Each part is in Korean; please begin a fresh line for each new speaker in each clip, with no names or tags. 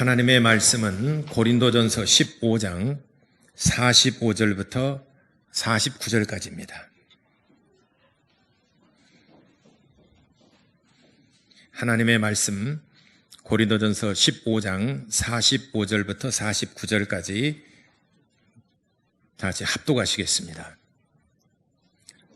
하나님의 말씀은 고린도전서 15장 45절부터 49절까지입니다. 하나님의 말씀 고린도전서 15장 45절부터 49절까지 다 같이 합독하시겠습니다.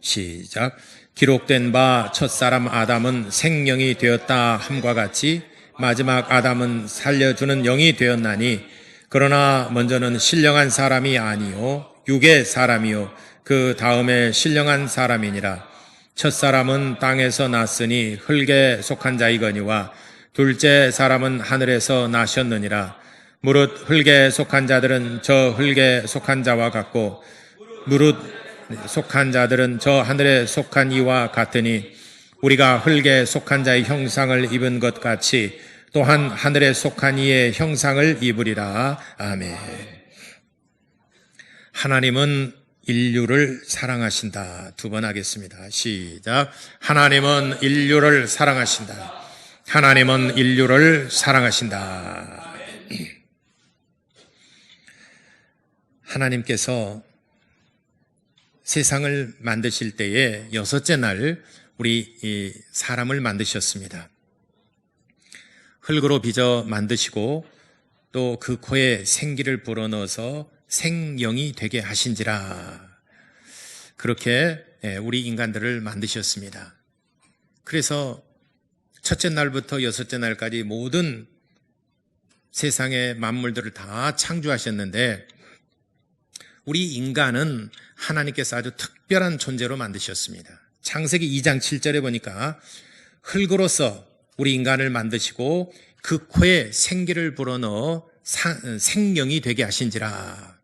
시작. 기록된 바 첫사람 아담은 생명이 되었다 함과 같이 마지막 아담은 살려주는 영이 되었나니 그러나 먼저는 신령한 사람이 아니요 육의 사람이요 그 다음에 신령한 사람이니라. 첫사람은 땅에서 났으니 흙에 속한 자이거니와 둘째 사람은 하늘에서 나셨느니라. 무릇 흙에 속한 자들은 저 흙에 속한 자와 같고 무릇 속한 자들은 저 하늘에 속한 이와 같으니 우리가 흙에 속한 자의 형상을 입은 것 같이 또한 하늘에 속한 이의 형상을 입으리라. 아멘. 하나님은 인류를 사랑하신다. 두 번 하겠습니다. 시작. 하나님은 인류를 사랑하신다. 하나님은 인류를 사랑하신다. 하나님께서 세상을 만드실 때에 여섯째 날 우리 사람을 만드셨습니다. 흙으로 빚어 만드시고 또 그 코에 생기를 불어넣어서 생명이 되게 하신지라. 그렇게 우리 인간들을 만드셨습니다. 그래서 첫째 날부터 여섯째 날까지 모든 세상의 만물들을 다 창조하셨는데 우리 인간은 하나님께서 아주 특별한 존재로 만드셨습니다. 창세기 2장 7절에 보니까 흙으로서 우리 인간을 만드시고 그 코에 생기를 불어넣어 생명이 되게 하신지라.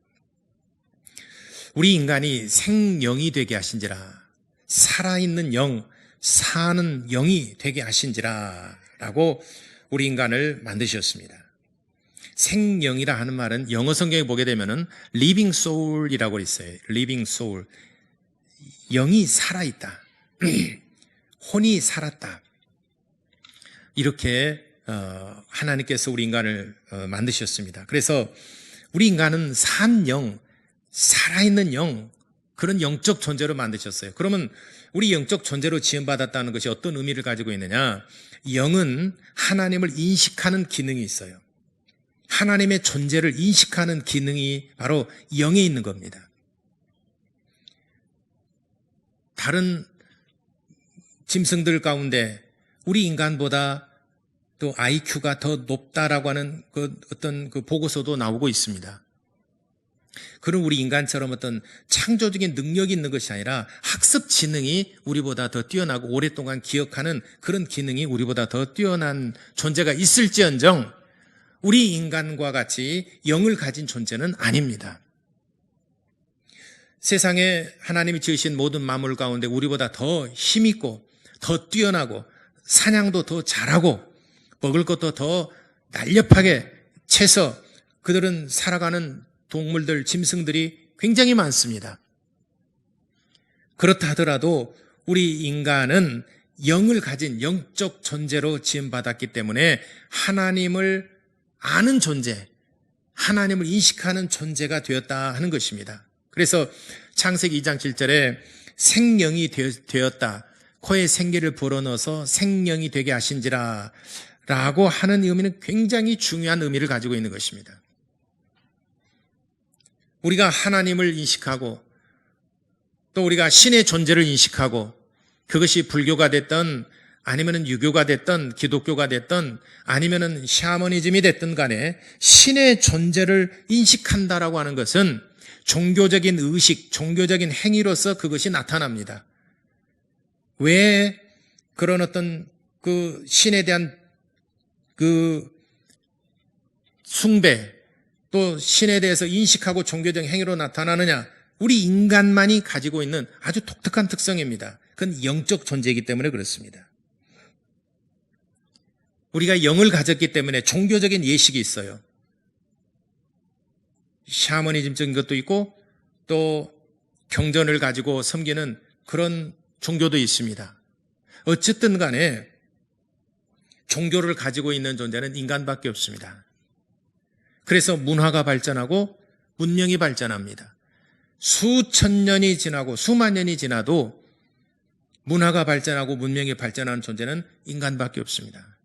우리 인간이 생명이 되게 하신지라. 살아있는 영, 사는 영이 되게 하신지라 라고 우리 인간을 만드셨습니다. 생명이라 하는 말은 영어 성경에 보게 되면은 living soul이라고 있어요. living soul. 영이 살아있다. 혼이 살았다. 이렇게 하나님께서 우리 인간을 만드셨습니다. 그래서 우리 인간은 산 영, 살아있는 영, 그런 영적 존재로 만드셨어요. 그러면 우리 영적 존재로 지음받았다는 것이 어떤 의미를 가지고 있느냐? 영은 하나님을 인식하는 기능이 있어요. 하나님의 존재를 인식하는 기능이 바로 영에 있는 겁니다. 다른 짐승들 가운데 우리 인간보다 또 IQ가 더 높다라고 하는 어떤 보고서도 나오고 있습니다. 그런 우리 인간처럼 어떤 창조적인 능력이 있는 것이 아니라 학습 지능이 우리보다 더 뛰어나고 오랫동안 기억하는 그런 기능이 우리보다 더 뛰어난 존재가 있을지언정 우리 인간과 같이 영을 가진 존재는 아닙니다. 세상에 하나님이 지으신 모든 만물 가운데 우리보다 더 힘있고 더 뛰어나고 사냥도 더 잘하고 먹을 것도 더 날렵하게 채서 그들은 살아가는 동물들, 짐승들이 굉장히 많습니다. 그렇다 하더라도 우리 인간은 영을 가진 영적 존재로 지음받았기 때문에 하나님을 아는 존재, 하나님을 인식하는 존재가 되었다 하는 것입니다. 그래서 창세기 2장 7절에 생명이 되었다. 코에 생기를 불어넣어서 생명이 되게 하신지라 라고 하는 의미는 굉장히 중요한 의미를 가지고 있는 것입니다. 우리가 하나님을 인식하고 또 우리가 신의 존재를 인식하고 그것이 불교가 됐던 아니면은 유교가 됐던 기독교가 됐던 아니면은 샤머니즘이 됐든 간에 신의 존재를 인식한다라고 하는 것은 종교적인 의식, 종교적인 행위로서 그것이 나타납니다. 왜 그런 어떤 그 신에 대한 그 숭배 또 신에 대해서 인식하고 종교적 행위로 나타나느냐? 우리 인간만이 가지고 있는 아주 독특한 특성입니다. 그건 영적 존재이기 때문에 그렇습니다. 우리가 영을 가졌기 때문에 종교적인 예식이 있어요. 샤머니즘적인 것도 있고 또 경전을 가지고 섬기는 그런 종교도 있습니다. 어쨌든 간에 종교를 가지고 있는 존재는 인간밖에 없습니다. 그래서 문화가 발전하고 문명이 발전합니다. 수천 년이 지나고 수만 년이 지나도 문화가 발전하고 문명이 발전하는 존재는 인간밖에 없습니다.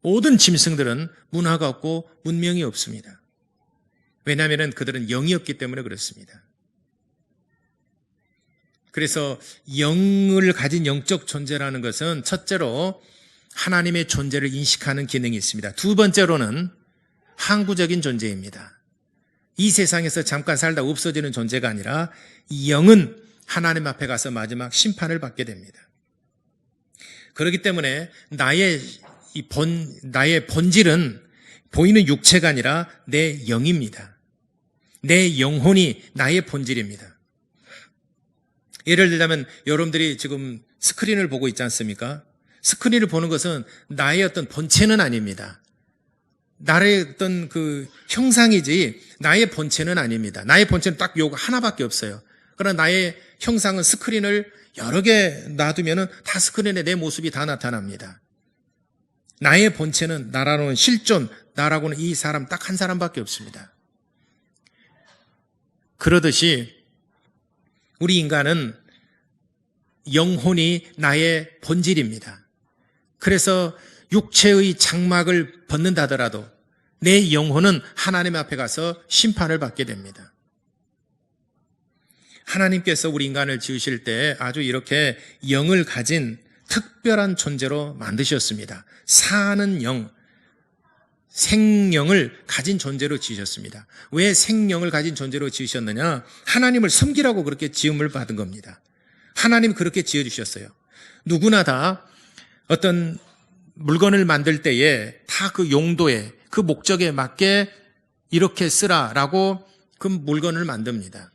모든 짐승들은 문화가 없고 문명이 없습니다. 왜냐하면 그들은 영이 없기 때문에 그렇습니다. 그래서 영을 가진 영적 존재라는 것은 첫째로 하나님의 존재를 인식하는 기능이 있습니다. 두 번째로는 항구적인 존재입니다. 이 세상에서 잠깐 살다 없어지는 존재가 아니라 이 영은 하나님 앞에 가서 마지막 심판을 받게 됩니다. 그렇기 때문에 나의 본질은 보이는 육체가 아니라 내 영입니다. 내 영혼이 나의 본질입니다. 예를 들자면 여러분들이 지금 스크린을 보고 있지 않습니까? 스크린을 보는 것은 나의 어떤 본체는 아닙니다. 나의 어떤 그 형상이지 나의 본체는 아닙니다. 나의 본체는 딱 요거 하나밖에 없어요. 그러나 나의 형상은 스크린을 여러 개 놔두면은 다 스크린에 내 모습이 다 나타납니다. 나의 본체는 나라고는 실존, 나라고는 이 사람 딱 한 사람밖에 없습니다. 그러듯이 우리 인간은 영혼이 나의 본질입니다. 그래서 육체의 장막을 벗는다 하더라도 내 영혼은 하나님 앞에 가서 심판을 받게 됩니다. 하나님께서 우리 인간을 지으실 때 아주 이렇게 영을 가진 특별한 존재로 만드셨습니다. 사는 영, 생명을 가진 존재로 지으셨습니다. 왜 생명을 가진 존재로 지으셨느냐? 하나님을 섬기라고 그렇게 지음을 받은 겁니다. 하나님 그렇게 지어주셨어요. 누구나 다 어떤 물건을 만들 때에 다 그 용도에, 그 목적에 맞게 이렇게 쓰라라고 그 물건을 만듭니다.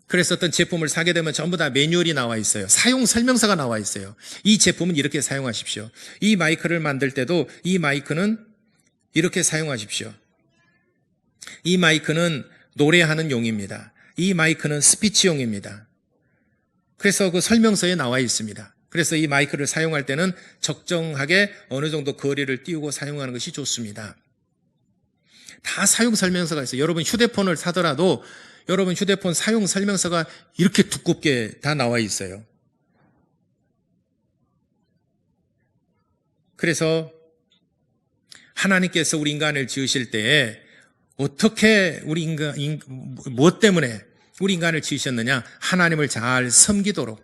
그래서 어떤 제품을 사게 되면 전부 다 매뉴얼이 나와 있어요. 사용 설명서가 나와 있어요. 이 제품은 이렇게 사용하십시오. 이 마이크를 만들 때도 이 마이크는 이렇게 사용하십시오. 이 마이크는 노래하는 용입니다. 이 마이크는 스피치용입니다. 그래서 그 설명서에 나와 있습니다. 그래서 이 마이크를 사용할 때는 적정하게 어느 정도 거리를 띄우고 사용하는 것이 좋습니다. 다 사용 설명서가 있어요. 여러분 휴대폰을 사더라도 여러분 휴대폰 사용 설명서가 이렇게 두껍게 다 나와 있어요. 그래서 하나님께서 우리 인간을 지으실 때에 어떻게 무엇 때문에 우리 인간을 지으셨느냐? 하나님을 잘 섬기도록,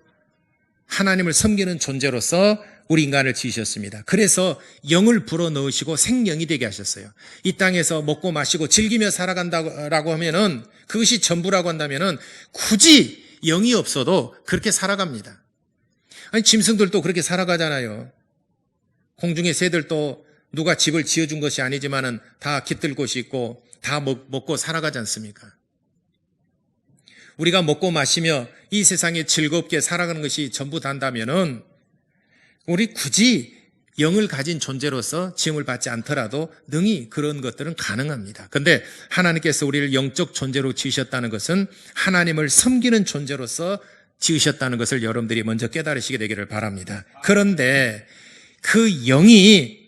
하나님을 섬기는 존재로서 우리 인간을 지으셨습니다. 그래서 영을 불어넣으시고 생명이 되게 하셨어요. 이 땅에서 먹고 마시고 즐기며 살아간다고 하면은, 그것이 전부라고 한다면은 굳이 영이 없어도 그렇게 살아갑니다. 아니, 짐승들도 그렇게 살아가잖아요. 공중의 새들도 누가 집을 지어준 것이 아니지만은 다 깃들 곳이 있고 다 먹고 살아가지 않습니까? 우리가 먹고 마시며 이 세상에 즐겁게 살아가는 것이 전부 단다면은 우리 굳이 영을 가진 존재로서 지음을 받지 않더라도 능히 그런 것들은 가능합니다. 그런데 하나님께서 우리를 영적 존재로 지으셨다는 것은 하나님을 섬기는 존재로서 지으셨다는 것을 여러분들이 먼저 깨달으시게 되기를 바랍니다. 그런데 그 영이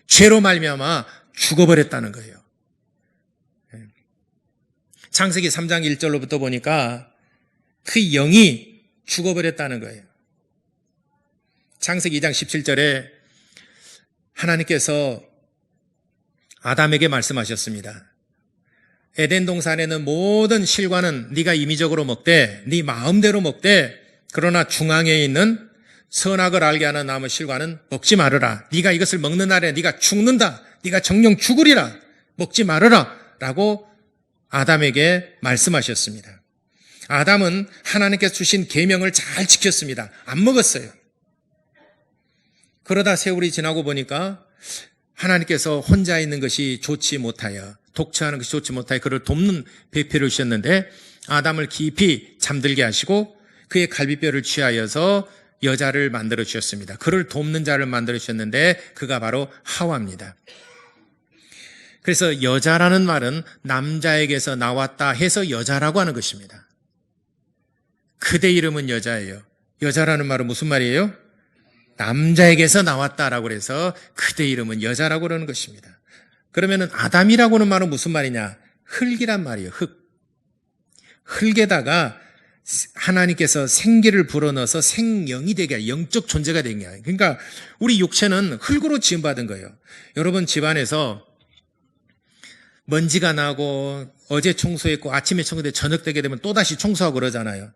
죄로 말미암아 죽어버렸다는 거예요. 창세기 3장 1절로부터 보니까 그 영이 죽어버렸다는 거예요. 창세기 2장 17절에 하나님께서 아담에게 말씀하셨습니다. 에덴 동산에는 모든 실과는 네가 임의적으로 먹되 네 마음대로 먹되 그러나 중앙에 있는 선악을 알게 하는 나무 실과는 먹지 말으라. 네가 이것을 먹는 날에 네가 죽는다. 네가 정령 죽으리라. 먹지 말으라 라고 아담에게 말씀하셨습니다. 아담은 하나님께서 주신 계명을 잘 지켰습니다. 안 먹었어요. 그러다 세월이 지나고 보니까 하나님께서 혼자 있는 것이 좋지 못하여, 독처하는 것이 좋지 못하여 그를 돕는 배필을 주셨는데 아담을 깊이 잠들게 하시고 그의 갈비뼈를 취하여서 여자를 만들어 주셨습니다. 그를 돕는 자를 만들어 주셨는데 그가 바로 하와입니다. 그래서 여자라는 말은 남자에게서 나왔다 해서 여자라고 하는 것입니다. 그대 이름은 여자예요. 여자라는 말은 무슨 말이에요? 남자에게서 나왔다라고 해서 그대 이름은 여자라고 그러는 것입니다. 그러면은 아담이라고 하는 말은 무슨 말이냐? 흙이란 말이에요. 흙. 흙에다가 하나님께서 생기를 불어넣어서 생명이 되게, 영적 존재가 되게 해요. 그러니까 우리 육체는 흙으로 지음받은 거예요. 여러분 집안에서 먼지가 나고 어제 청소했고 아침에 청소했는데 저녁 되게 되면 또다시 청소하고 그러잖아요.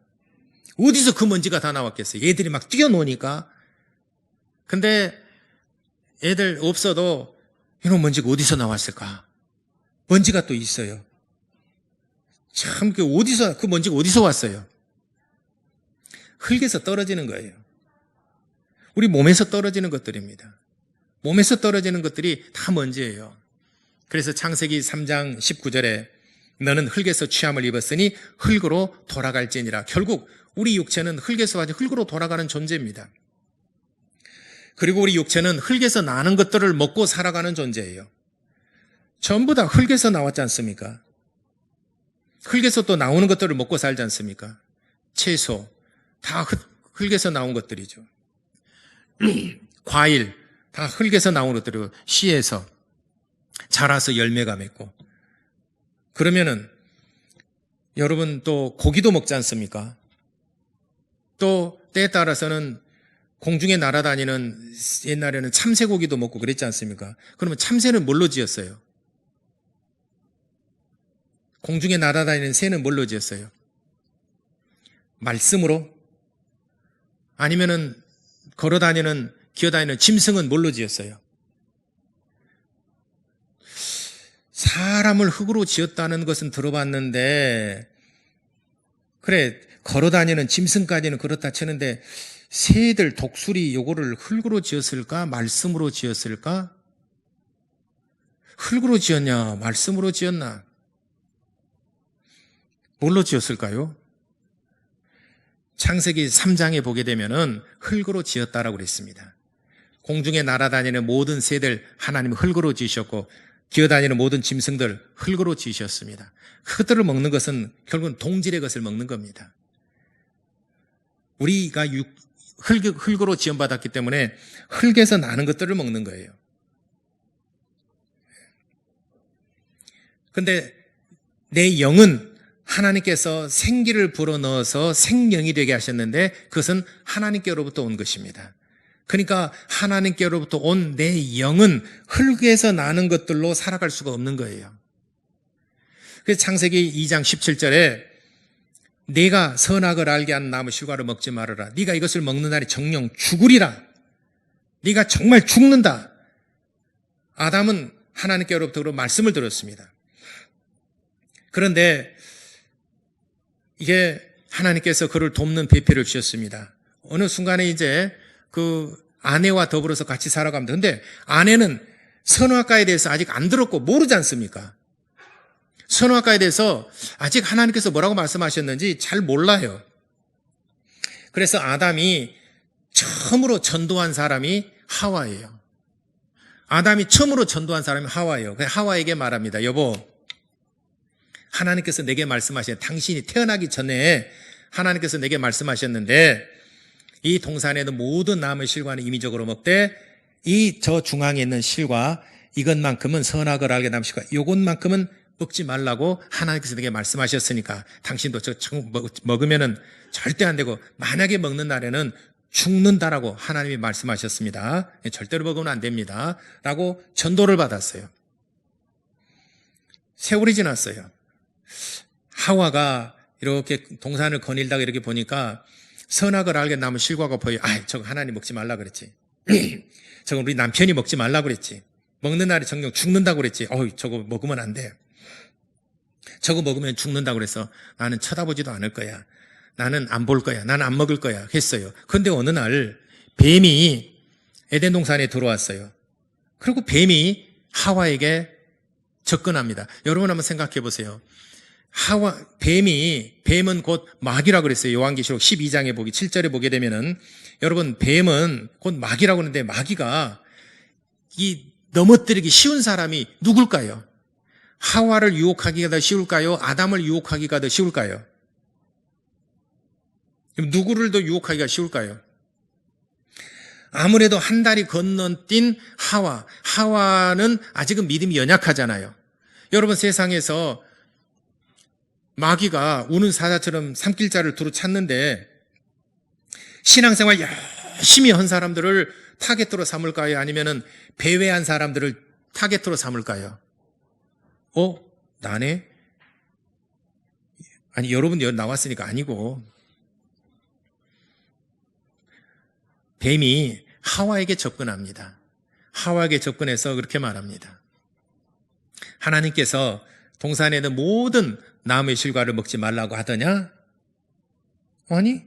어디서 그 먼지가 다 나왔겠어요? 얘들이 막 뛰어노니까. 근데 애들 없어도 이런 먼지가 어디서 나왔을까? 먼지가 또 있어요. 참, 그 먼지가 어디서 왔어요? 흙에서 떨어지는 거예요. 우리 몸에서 떨어지는 것들입니다. 몸에서 떨어지는 것들이 다 먼지예요. 그래서 창세기 3장 19절에 너는 흙에서 취함을 입었으니 흙으로 돌아갈지니라. 결국 우리 육체는 흙에서 가진 흙으로 돌아가는 존재입니다. 그리고 우리 육체는 흙에서 나는 것들을 먹고 살아가는 존재예요. 전부 다 흙에서 나왔지 않습니까? 흙에서 또 나오는 것들을 먹고 살지 않습니까? 채소, 다 흙에서 나온 것들이죠. 과일, 다 흙에서 나온 것들이고 씨에서 자라서 열매가 맺고. 그러면은 여러분 또 고기도 먹지 않습니까? 또 때에 따라서는 공중에 날아다니는 옛날에는 참새고기도 먹고 그랬지 않습니까? 그러면 참새는 뭘로 지었어요? 공중에 날아다니는 새는 뭘로 지었어요? 말씀으로? 아니면은 기어다니는 짐승은 뭘로 지었어요? 사람을 흙으로 지었다는 것은 들어봤는데, 그래, 걸어다니는 짐승까지는 그렇다 치는데 새들 독수리 요거를 흙으로 지었을까? 말씀으로 지었을까? 흙으로 지었냐? 말씀으로 지었나? 뭘로 지었을까요? 창세기 3장에 보게 되면은 흙으로 지었다라고 그랬습니다. 공중에 날아다니는 모든 새들 하나님은 흙으로 지으셨고 기어다니는 모든 짐승들 흙으로 지으셨습니다. 그것들을 먹는 것은 결국은 동질의 것을 먹는 겁니다. 우리가 흙으로 지원받았기 때문에 흙에서 나는 것들을 먹는 거예요. 그런데 내 영은 하나님께서 생기를 불어넣어서 생명이 되게 하셨는데 그것은 하나님께로부터 온 것입니다. 그러니까 하나님께로부터 온 내 영은 흙에서 나는 것들로 살아갈 수가 없는 거예요. 그래서 창세기 2장 17절에 네가 선악을 알게 하는 나무 실과를 먹지 말아라. 네가 이것을 먹는 날이 정령 죽으리라. 네가 정말 죽는다. 아담은 하나님께로부터 말씀을 들었습니다. 그런데 이게 하나님께서 그를 돕는 배필을 주셨습니다. 어느 순간에 이제 그 아내와 더불어서 같이 살아갑니다. 그런데 아내는 선악과에 대해서 아직 안 들었고 모르지 않습니까? 선악과에 대해서 아직 하나님께서 뭐라고 말씀하셨는지 잘 몰라요. 그래서 아담이 처음으로 전도한 사람이 하와예요. 아담이 처음으로 전도한 사람이 하와예요. 하와에게 말합니다. 여보, 하나님께서 내게 말씀하신 당신이 태어나기 전에 하나님께서 내게 말씀하셨는데 이 동산에 있는 모든 나무의 실과는 임의적으로 먹되 이 저 중앙에 있는 실과 이것만큼은 선악을 알게 하는 실과 이것만큼은 먹지 말라고 하나님께서 내게 말씀하셨으니까 당신도 저 먹으면은 절대 안 되고 만약에 먹는 날에는 죽는다라고 하나님이 말씀하셨습니다. 절대로 먹으면 안 됩니다. 라고 전도를 받았어요. 세월이 지났어요. 하와가 이렇게 동산을 거닐다가 이렇게 보니까 선악을 알게 남은 실과가 보여. 저거 하나님 먹지 말라 그랬지. 저거 우리 남편이 먹지 말라 그랬지. 먹는 날에 정녕 죽는다고 그랬지. 저거 먹으면 안 돼. 저거 먹으면 죽는다고 그래서 나는 쳐다보지도 않을 거야. 나는 안 볼 거야. 나는 안 먹을 거야. 했어요. 그런데 어느 날 뱀이 에덴 동산에 들어왔어요. 그리고 뱀이 하와에게 접근합니다. 여러분 한번 생각해 보세요. 뱀은 곧 마귀라고 그랬어요. 요한계시록 12장에 7절에 보게 되면은 여러분 뱀은 곧 마귀라고 하는데 마귀가 이 넘어뜨리기 쉬운 사람이 누굴까요? 하와를 유혹하기가 더 쉬울까요? 아담을 유혹하기가 더 쉬울까요? 누구를 더 유혹하기가 쉬울까요? 아무래도 한 달이 건너뛴 하와는 아직은 믿음이 연약하잖아요. 여러분 세상에서 마귀가 우는 사자처럼 삼킬자를 두루 찾는데 신앙생활 열심히 한 사람들을 타겟으로 삼을까요? 아니면은 배회한 사람들을 타겟으로 삼을까요? 나네? 아니 여러분 여기 나왔으니까 아니고 뱀이 하와에게 접근합니다. 하와에게 접근해서 그렇게 말합니다. 하나님께서 동산에 있는 모든 나무의 실과를 먹지 말라고 하더냐? 아니,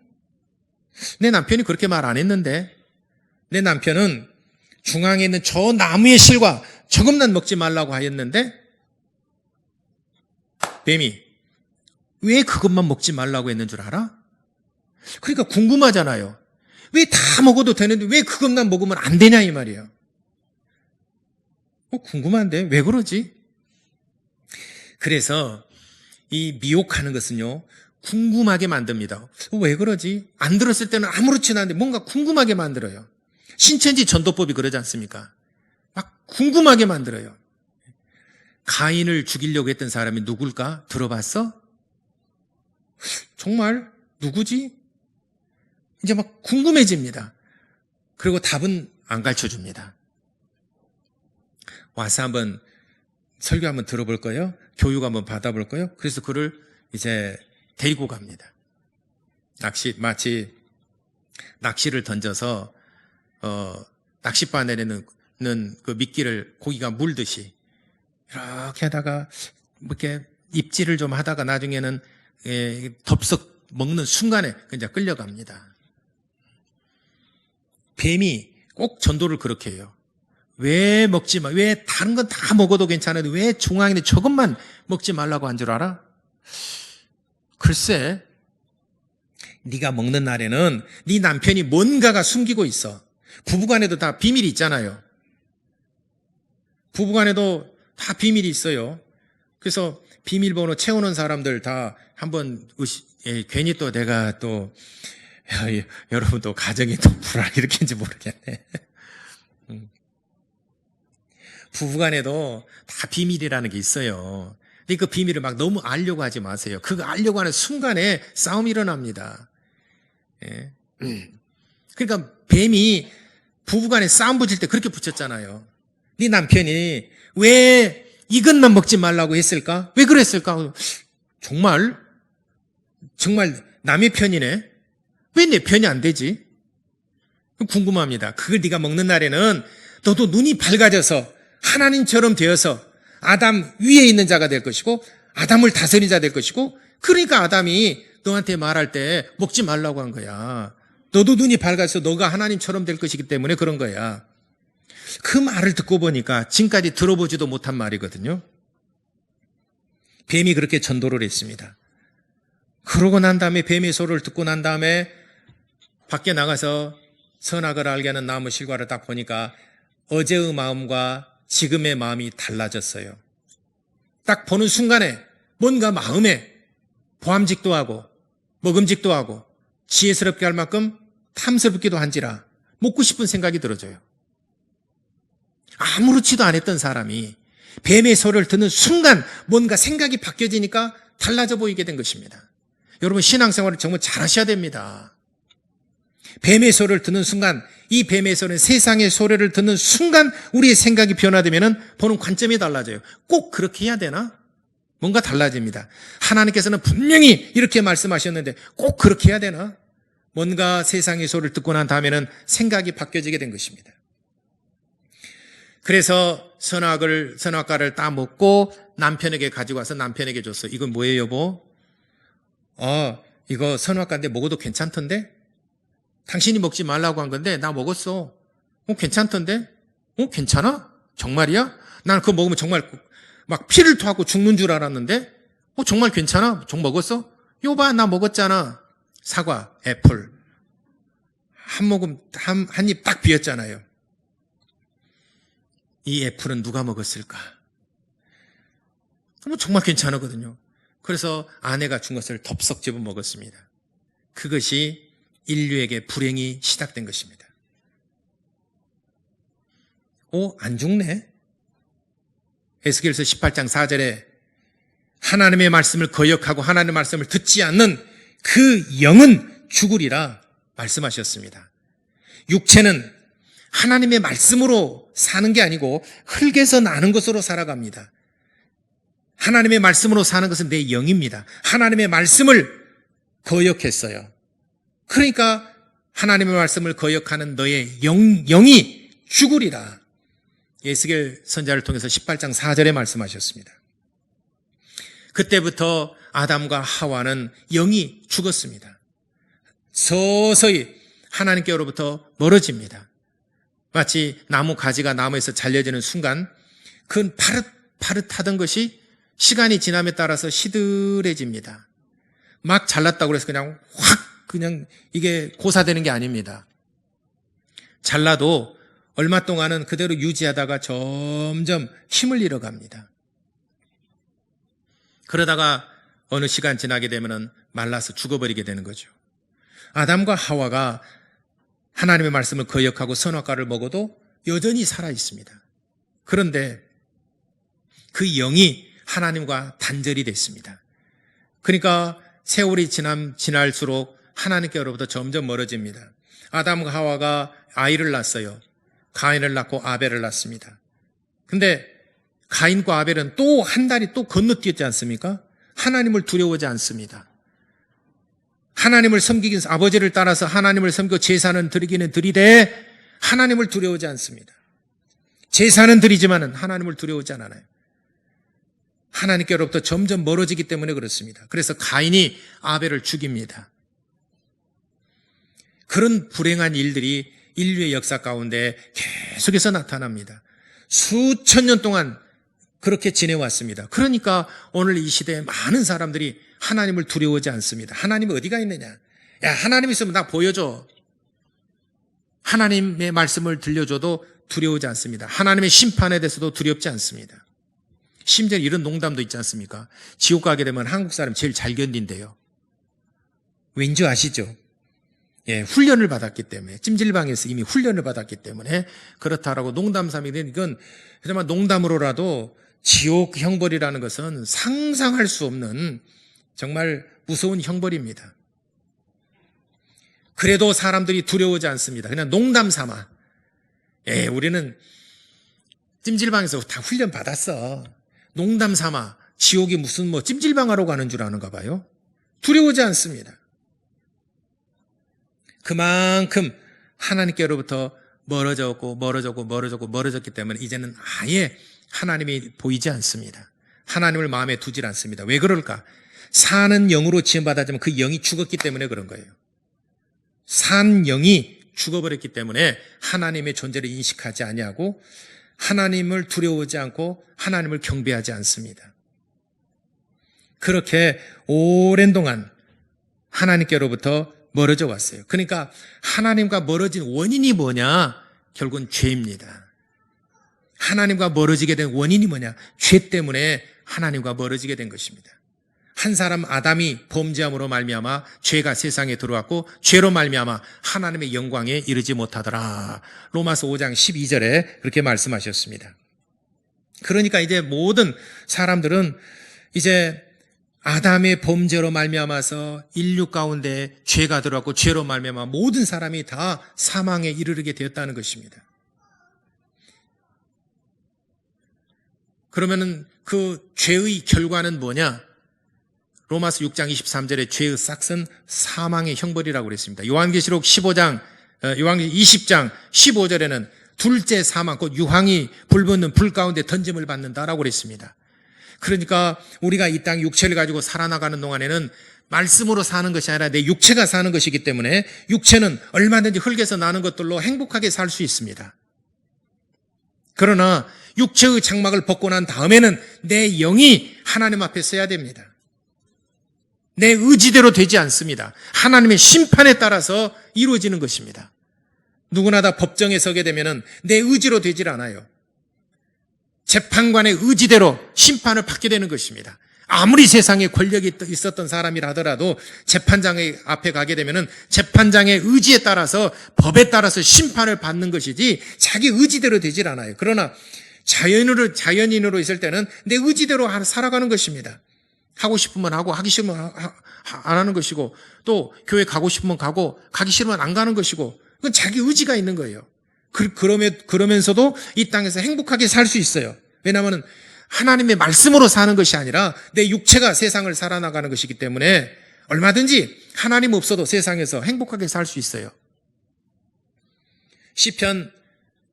내 남편이 그렇게 말 안 했는데 내 남편은 중앙에 있는 저 나무의 실과 조금만 먹지 말라고 하였는데 뱀이 왜 그것만 먹지 말라고 했는 줄 알아? 그러니까 궁금하잖아요. 왜 다 먹어도 되는데 왜 그것만 먹으면 안 되냐 이 말이에요. 궁금한데 왜 그러지? 그래서 이 미혹하는 것은요 궁금하게 만듭니다. 왜 그러지? 안 들었을 때는 아무렇지도 않은데 뭔가 궁금하게 만들어요. 신천지 전도법이 그러지 않습니까? 막 궁금하게 만들어요. 가인을 죽이려고 했던 사람이 누굴까? 들어봤어? 정말? 누구지? 이제 막 궁금해집니다. 그리고 답은 안 가르쳐줍니다. 와서 한번 설교 한번 들어볼 거예요? 교육 한번 받아볼 거예요? 그래서 그를 이제 데리고 갑니다. 마치 낚시를 던져서 낚싯바늘에는 그 미끼를 고기가 물듯이 이렇게 하다가 이렇게 입질을 좀 하다가 나중에는 덥석 먹는 순간에 이제 끌려갑니다. 뱀이 꼭 전도를 그렇게 해요. 왜 먹지 마? 왜 다른 건 다 먹어도 괜찮은데 왜 중앙에 저것만 먹지 말라고 한 줄 알아? 글쎄, 네가 먹는 날에는 네 남편이 뭔가가 숨기고 있어. 부부간에도 다 비밀이 있잖아요. 부부간에도 다 비밀이 있어요. 그래서 비밀번호 채우는 사람들 다 한번 괜히 또 내가 또 여러분 또 가정에 또 불안 일으킨지 모르겠네. 부부간에도 다 비밀이라는 게 있어요. 근데 그 비밀을 막 너무 알려고 하지 마세요. 그거 알려고 하는 순간에 싸움이 일어납니다. 예. 그러니까 뱀이 부부간에 싸움 붙일 때 그렇게 붙였잖아요. 네 남편이 왜 이것만 먹지 말라고 했을까? 왜 그랬을까? 정말 남의 편이네. 왜 내 편이 안 되지? 궁금합니다. 그걸 네가 먹는 날에는 너도 눈이 밝아져서 하나님처럼 되어서 아담 위에 있는 자가 될 것이고 아담을 다스리는 자 될 것이고, 그러니까 아담이 너한테 말할 때 먹지 말라고 한 거야. 너도 눈이 밝아서 너가 하나님처럼 될 것이기 때문에 그런 거야. 그 말을 듣고 보니까 지금까지 들어보지도 못한 말이거든요. 뱀이 그렇게 전도를 했습니다. 그러고 난 다음에 뱀의 소리를 듣고 난 다음에 밖에 나가서 선악을 알게 하는 나무 실과를 딱 보니까 어제의 마음과 지금의 마음이 달라졌어요. 딱 보는 순간에 뭔가 마음에 보암직도 하고 먹음직도 하고 지혜스럽게 할 만큼 탐스럽기도 한지라 먹고 싶은 생각이 들어져요. 아무렇지도 않았던 사람이 뱀의 소리를 듣는 순간 뭔가 생각이 바뀌어지니까 달라져 보이게 된 것입니다. 여러분, 신앙생활을 정말 잘하셔야 됩니다. 뱀의 소리를 듣는 순간, 이 뱀의 소리는 세상의 소리를 듣는 순간 우리의 생각이 변화되면 보는 관점이 달라져요. 꼭 그렇게 해야 되나? 뭔가 달라집니다. 하나님께서는 분명히 이렇게 말씀하셨는데 꼭 그렇게 해야 되나? 뭔가 세상의 소리를 듣고 난 다음에는 생각이 바뀌어지게 된 것입니다. 그래서 선악과를 따먹고 남편에게 가지고 와서 남편에게 줬어. 이건 뭐예요, 여보? 이거 선악과인데 먹어도 괜찮던데? 당신이 먹지 말라고 한 건데 나 먹었어. 괜찮던데? 괜찮아? 정말이야? 난 그거 먹으면 정말 막 피를 토하고 죽는 줄 알았는데 정말 괜찮아? 정말 먹었어? 요봐, 나 먹었잖아. 사과, 애플 한 입 딱 비었잖아요. 이 애플은 누가 먹었을까? 정말 괜찮거든요. 그래서 아내가 준 것을 덥석 집어 먹었습니다. 그것이 인류에게 불행이 시작된 것입니다. 안 죽네? 에스겔서 18장 4절에 하나님의 말씀을 거역하고 하나님의 말씀을 듣지 않는 그 영은 죽으리라 말씀하셨습니다. 육체는 하나님의 말씀으로 사는 게 아니고 흙에서 나는 것으로 살아갑니다. 하나님의 말씀으로 사는 것은 내 영입니다. 하나님의 말씀을 거역했어요. 그러니까 하나님의 말씀을 거역하는 너의 영이 죽으리라. 에스겔 선지자를 통해서 18장 4절에 말씀하셨습니다. 그때부터 아담과 하와는 영이 죽었습니다. 서서히 하나님께로부터 멀어집니다. 마치 나무 가지가 나무에서 잘려지는 순간 그 파릇파릇하던 것이 시간이 지남에 따라서 시들해집니다. 막 잘랐다고 해서 그냥 이게 고사되는 게 아닙니다. 잘라도 얼마 동안은 그대로 유지하다가 점점 힘을 잃어갑니다. 그러다가 어느 시간 지나게 되면 말라서 죽어버리게 되는 거죠. 아담과 하와가 하나님의 말씀을 거역하고 선악과를 먹어도 여전히 살아 있습니다. 그런데 그 영이 하나님과 단절이 됐습니다. 그러니까 세월이 지날수록 하나님께로부터 점점 멀어집니다. 아담과 하와가 아이를 낳았어요. 가인을 낳고 아벨을 낳습니다. 근데 가인과 아벨은 또 한 달이 또 건너뛰었지 않습니까? 하나님을 두려워하지 않습니다. 하나님을 섬기기 위해서 아버지를 따라서 하나님을 섬기고 제사는 드리기는 드리되 하나님을 두려워하지 않습니다. 제사는 드리지만은 하나님을 두려워하지 않아요. 하나님께로부터 점점 멀어지기 때문에 그렇습니다. 그래서 가인이 아벨을 죽입니다. 그런 불행한 일들이 인류의 역사 가운데 계속해서 나타납니다. 수천 년 동안 그렇게 지내왔습니다. 그러니까 오늘 이 시대에 많은 사람들이 하나님을 두려워하지 않습니다. 하나님이 어디가 있느냐? 야, 하나님 있으면 나 보여줘. 하나님의 말씀을 들려줘도 두려워하지 않습니다. 하나님의 심판에 대해서도 두렵지 않습니다. 심지어 이런 농담도 있지 않습니까? 지옥 가게 되면 한국 사람 제일 잘 견딘대요. 왠지 아시죠? 예, 훈련을 받았기 때문에, 찜질방에서 이미 훈련을 받았기 때문에 그렇다라고 농담 삼이는 이건 정말 농담으로라도 지옥 형벌이라는 것은 상상할 수 없는 정말 무서운 형벌입니다. 그래도 사람들이 두려워하지 않습니다. 그냥 농담 삼아. 예, 우리는 찜질방에서 다 훈련 받았어. 농담 삼아. 지옥이 무슨 찜질방 하러 가는 줄 아는가 봐요. 두려워하지 않습니다. 그만큼 하나님께로부터 멀어졌기 때문에 이제는 아예 하나님이 보이지 않습니다. 하나님을 마음에 두질 않습니다. 왜 그럴까? 사는 영으로 지음받았지만 그 영이 죽었기 때문에 그런 거예요. 산 영이 죽어버렸기 때문에 하나님의 존재를 인식하지 아니하고 하나님을 두려워하지 않고 하나님을 경배하지 않습니다. 그렇게 오랜 동안 하나님께로부터 멀어져 왔어요. 그러니까 하나님과 멀어진 원인이 뭐냐? 결국은 죄입니다. 하나님과 멀어지게 된 원인이 뭐냐? 죄 때문에 하나님과 멀어지게 된 것입니다. 한 사람 아담이 범죄함으로 말미암아 죄가 세상에 들어왔고 죄로 말미암아 하나님의 영광에 이르지 못하더라. 로마서 5장 12절에 그렇게 말씀하셨습니다. 그러니까 이제 모든 사람들은 이제 아담의 범죄로 말미암아서 인류 가운데 죄가 들어왔고 죄로 말미암아 모든 사람이 다 사망에 이르게 되었다는 것입니다. 그러면은 그 죄의 결과는 뭐냐? 로마서 6장 23절에 죄의 싹은 사망의 형벌이라고 그랬습니다. 요한계시록 20장 15절에는 둘째 사망, 곧 유황이 불붙는 불 가운데 던짐을 받는다라고 그랬습니다. 그러니까 우리가 이 땅 육체를 가지고 살아나가는 동안에는 말씀으로 사는 것이 아니라 내 육체가 사는 것이기 때문에 육체는 얼마든지 흙에서 나는 것들로 행복하게 살 수 있습니다. 그러나 육체의 장막을 벗고 난 다음에는 내 영이 하나님 앞에 서야 됩니다. 내 의지대로 되지 않습니다. 하나님의 심판에 따라서 이루어지는 것입니다. 누구나 다 법정에 서게 되면 내 의지로 되질 않아요. 재판관의 의지대로 심판을 받게 되는 것입니다. 아무리 세상에 권력이 있었던 사람이라 하더라도 재판장 앞에 가게 되면 재판장의 의지에 따라서 법에 따라서 심판을 받는 것이지 자기 의지대로 되질 않아요. 그러나 자연인으로 있을 때는 내 의지대로 살아가는 것입니다. 하고 싶으면 하고 하기 싫으면 안 하는 것이고 또 교회 가고 싶으면 가고 가기 싫으면 안 가는 것이고 그건 자기 의지가 있는 거예요. 그러면서도 이 땅에서 행복하게 살 수 있어요. 왜냐하면 하나님의 말씀으로 사는 것이 아니라 내 육체가 세상을 살아나가는 것이기 때문에 얼마든지 하나님 없어도 세상에서 행복하게 살 수 있어요. 시편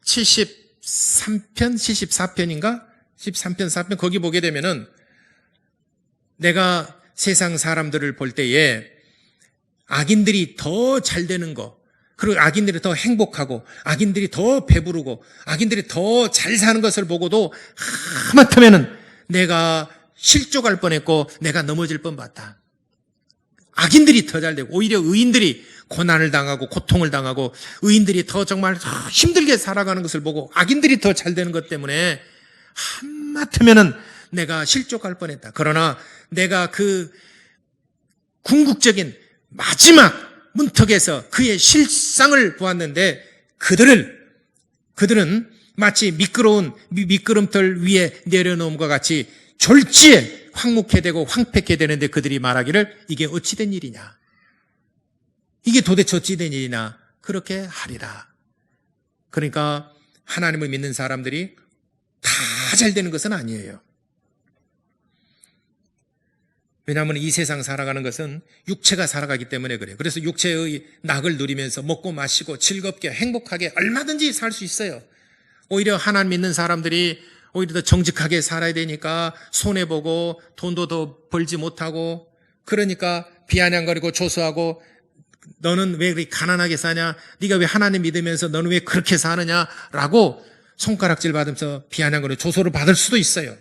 73편, 74편인가? 13편, 4편 거기 보게 되면은 내가 세상 사람들을 볼 때에 악인들이 더 잘 되는 거, 그리고 악인들이 더 행복하고 악인들이 더 배부르고 악인들이 더 잘 사는 것을 보고도 하마터면은 내가 실족할 뻔했고 내가 넘어질 뻔봤다. 악인들이 더 잘 되고 오히려 의인들이 고난을 당하고 고통을 당하고 의인들이 더 정말 힘들게 살아가는 것을 보고 악인들이 더 잘 되는 것 때문에 하마터면은 내가 실족할 뻔했다. 그러나 내가 그 궁극적인 마지막 문턱에서 그의 실상을 보았는데 그들은 마치 미끄러운 미끄럼틀 위에 내려놓음과 같이 졸지에 황묵해 되고 황폐케 되는데 그들이 말하기를 이게 어찌 된 일이냐? 이게 도대체 어찌 된 일이냐? 그렇게 하리라. 그러니까 하나님을 믿는 사람들이 다 잘 되는 것은 아니에요. 왜냐하면 이 세상 살아가는 것은 육체가 살아가기 때문에 그래요. 그래서 육체의 낙을 누리면서 먹고 마시고 즐겁게 행복하게 얼마든지 살 수 있어요. 오히려 하나님 믿는 사람들이 오히려 더 정직하게 살아야 되니까 손해보고 돈도 더 벌지 못하고 그러니까 비아냥거리고 조소하고 너는 왜 그렇게 가난하게 사냐? 네가 왜 하나님 믿으면서 너는 왜 그렇게 사느냐라고 손가락질 받으면서 비아냥거리고 조소를 받을 수도 있어요.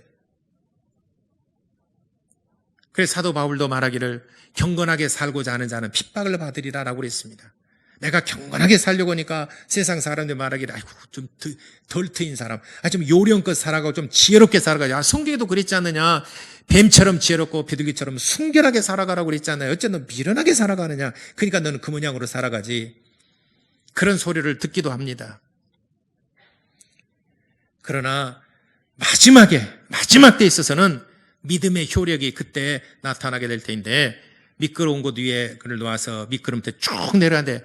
그래서 사도 바울도 말하기를 경건하게 살고자 하는 자는 핍박을 받으리라라고 그랬습니다. 내가 경건하게 살려고 하니까 세상 사람들 말하기를 아이고 좀 덜 트인 사람, 좀 요령껏 살아가고 좀 지혜롭게 살아가자. 성경에도 그랬지 않느냐? 뱀처럼 지혜롭고 비둘기처럼 순결하게 살아가라고 그랬지 않나요? 어째 너 미련하게 살아가느냐? 그러니까 너는 그 모양으로 살아가지. 그런 소리를 듣기도 합니다. 그러나 마지막 때 있어서는 믿음의 효력이 그때 나타나게 될 테인데, 미끄러운 곳 위에 그를 놓아서 미끄럼틀 쭉 내려가는데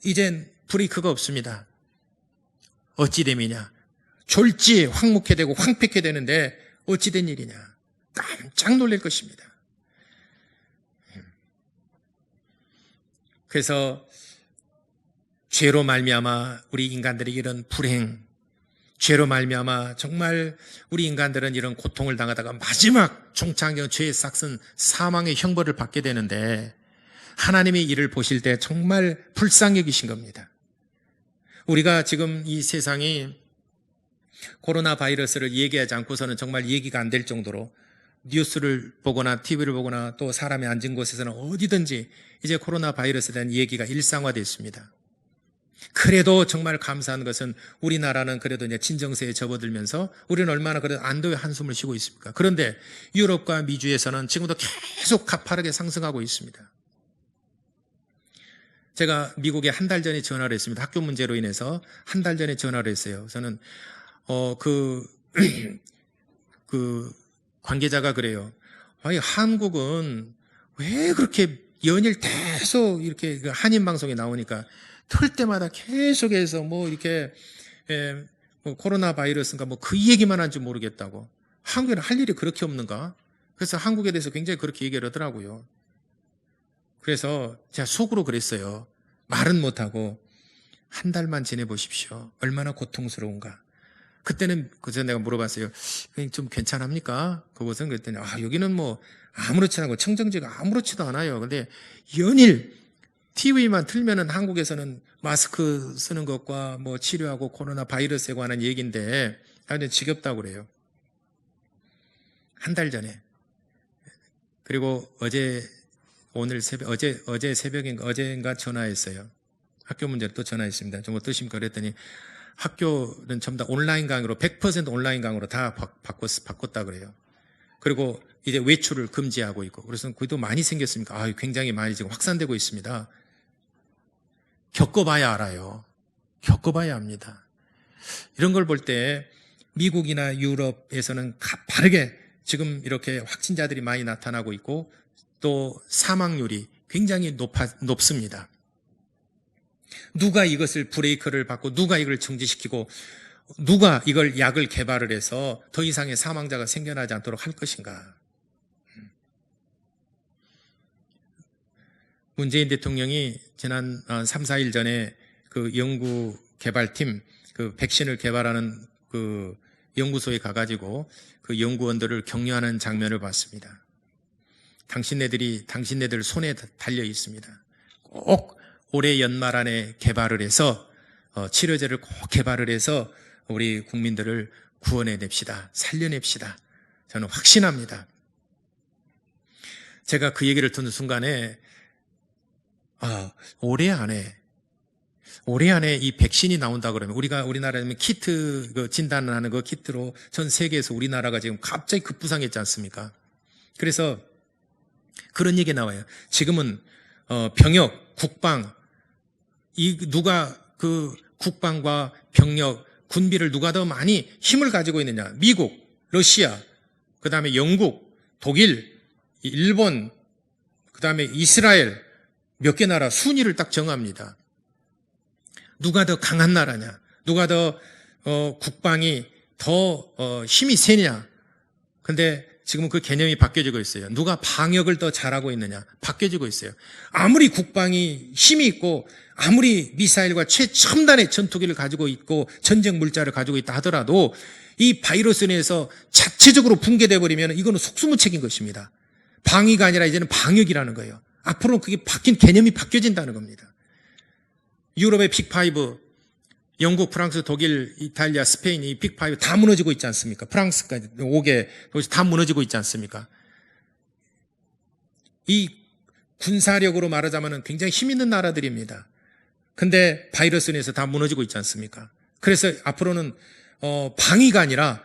이젠 브레이크가 없습니다. 어찌 됨이냐? 졸지 황묵해 되고 황폐케 되는데 어찌 된 일이냐? 깜짝 놀랄 것입니다. 그래서 죄로 말미암아 우리 인간들이 이런 불행, 죄로 말미암아 정말 우리 인간들은 이런 고통을 당하다가 마지막 종착역 죄의 싹슨 사망의 형벌을 받게 되는데, 하나님의 일을 보실 때 정말 불쌍히 여기신 겁니다. 우리가 지금 이 세상이 코로나 바이러스를 얘기하지 않고서는 정말 얘기가 안 될 정도로 뉴스를 보거나 TV를 보거나 또 사람이 앉은 곳에서는 어디든지 이제 코로나 바이러스에 대한 얘기가 일상화되어 있습니다. 그래도 정말 감사한 것은 우리나라는 그래도 이제 진정세에 접어들면서 우리는 얼마나 그래도 안도의 한숨을 쉬고 있습니까? 그런데 유럽과 미주에서는 지금도 계속 가파르게 상승하고 있습니다. 제가 미국에 한 달 전에 전화를 했습니다. 학교 문제로 인해서 한 달 전에 전화를 했어요. 저는 그 관계자가 그래요. 아니, 한국은 왜 그렇게 연일 계속 이렇게 한인 방송에 나오니까 틀 때마다 계속해서 이렇게 코로나 바이러스인가 그 얘기만 한지 모르겠다고. 한국에는 할 일이 그렇게 없는가? 그래서 한국에 대해서 굉장히 그렇게 얘기를 하더라고요. 그래서 제가 속으로 그랬어요. 말은 못하고 한 달만 지내보십시오. 얼마나 고통스러운가. 그때는 그래서 내가 물어봤어요. 좀 괜찮합니까? 그곳은 그랬더니 여기는 아무렇지도 않고 청정지가 아무렇지도 않아요. 근데 연일 TV만 틀면은 한국에서는 마스크 쓰는 것과 치료하고 코로나 바이러스에 관한 얘기인데 아주 지겹다고 그래요. 한 달 전에. 그리고 어제 새벽인가 어제인가 전화했어요. 학교 문제로 또 전화했습니다. 좀 어떠십니까? 그랬더니 학교는 전부 다 온라인 강의로 100% 온라인 강의로 다 바꿨다 그래요. 그리고 이제 외출을 금지하고 있고, 그래서 그것도 많이 생겼습니까? 굉장히 많이 지금 확산되고 있습니다. 겪어봐야 알아요. 겪어봐야 합니다. 이런 걸 볼 때 미국이나 유럽에서는 가파르게 지금 이렇게 확진자들이 많이 나타나고 있고 또 사망률이 굉장히 높습니다. 누가 이것을 브레이크를 받고 누가 이걸 정지시키고 누가 이걸 약을 개발을 해서 더 이상의 사망자가 생겨나지 않도록 할 것인가? 문재인 대통령이 지난 3, 4일 전에 그 연구 개발팀, 그 백신을 개발하는 그 연구소에 가가지고 그 연구원들을 격려하는 장면을 봤습니다. 당신네들 손에 달려 있습니다. 꼭 올해 연말 안에 개발을 해서 치료제를 꼭 개발을 해서 우리 국민들을 구원해냅시다. 살려냅시다. 저는 확신합니다. 제가 그 얘기를 듣는 순간에 올해 안에 이 백신이 나온다 그러면 우리나라는 키트 진단을 하는 그 키트로 전 세계에서 우리나라가 지금 갑자기 급부상했지 않습니까? 그래서 그런 얘기 나와요. 지금은 병역, 국방 누가 그 국방과 병력, 군비를 누가 더 많이 힘을 가지고 있느냐? 미국, 러시아, 그다음에 영국, 독일, 일본, 그다음에 이스라엘 몇 개 나라 순위를 딱 정합니다. 누가 더 강한 나라냐? 누가 더 국방이 더 힘이 세냐? 근데 지금은 그 개념이 바뀌어지고 있어요. 누가 방역을 더 잘하고 있느냐? 바뀌어지고 있어요. 아무리 국방이 힘이 있고 아무리 미사일과 최첨단의 전투기를 가지고 있고 전쟁 물자를 가지고 있다 하더라도 이 바이러스 내에서 자체적으로 붕괴돼 버리면 이거는 속수무책인 것입니다. 방위가 아니라 이제는 방역이라는 거예요. 앞으로는 그게 개념이 바뀌어진다는 겁니다. 유럽의 빅5, 영국, 프랑스, 독일, 이탈리아, 스페인 이 빅5 다 무너지고 있지 않습니까? 프랑스까지 5개 도시 다 무너지고 있지 않습니까? 이 군사력으로 말하자면 굉장히 힘 있는 나라들입니다. 근데 바이러스로 인해서 다 무너지고 있지 않습니까? 그래서 앞으로는 방위가 아니라